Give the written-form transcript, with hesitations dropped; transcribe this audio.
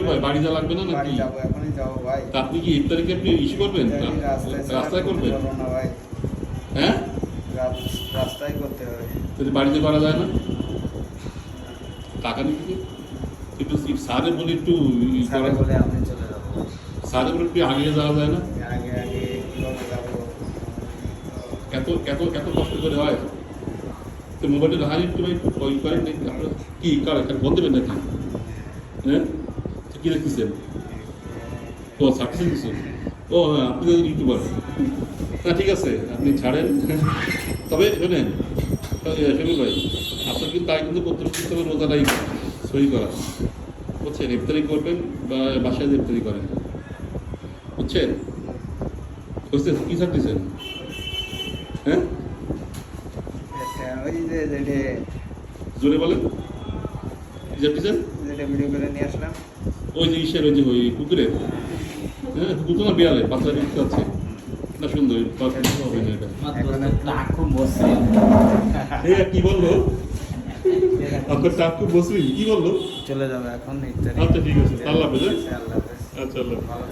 ভাই বাড়ি যা লাগবে না বাড়ি নাকি? যাবো, এখনই যাবো ভাই। তা আপনি কি ইফতারিকে আপনি ইস্যু করবেন? রাস্তায় করবেন? না ভাই, হ্যাঁ, রাস্তায় করতে হবে। যদি বাড়িতে করা যায় না টাকা নিতে একটু স্যারে বলে একটু স্যারে বলে আমি চলে যাবো। স্যারে বলে একটু আগে যাওয়া যায় না? আগে আগে কীভাবে যাবো? এত এত এত কষ্ট করে হয় তো মোবাইলটা রাখার একটু ভাই ওই করেন নাকি আপনারা কি কার বন্ধ দেবেন নাকি? হ্যাঁ, কি দেখতেছেন? ও সাকসেস দিচ্ছেন? ও হ্যাঁ, আপনি তো ইউটিউবার। না ঠিক আছে, আপনি ছাড়েন। তবে শোনেন শমীর ভাই, আপনার কিন্তু তাই কিন্তু প্রত্যেক হবে রোজাটাই সই করা, বুঝছেন? ইফতারি করবেন বা বাসায় ইফতারি করেন, বুঝছেন? বুঝছেন কী ছাড়তেছেন? হ্যাঁ, ওই যে যেটা জোরে বলেন কী ছাড়তেছেন? যেটা ভিডিও করে নিয়ে আসলাম। ওই যে ইসের ওই যে ওই কুকুরে, হ্যাঁ কুকুর তো না বিড়ালে বাচ্চা দেখতে পাচ্ছে না, সুন্দর হবে না এটা। কি বললো আপনার টাক খুব বসবি কি বললো? চলে যাবে এখন। আচ্ছা ঠিক আছে, আল্লাহ হাফেজ। আল্লাহ হাফেজ। আচ্ছা আল্লাহ হাফেজ।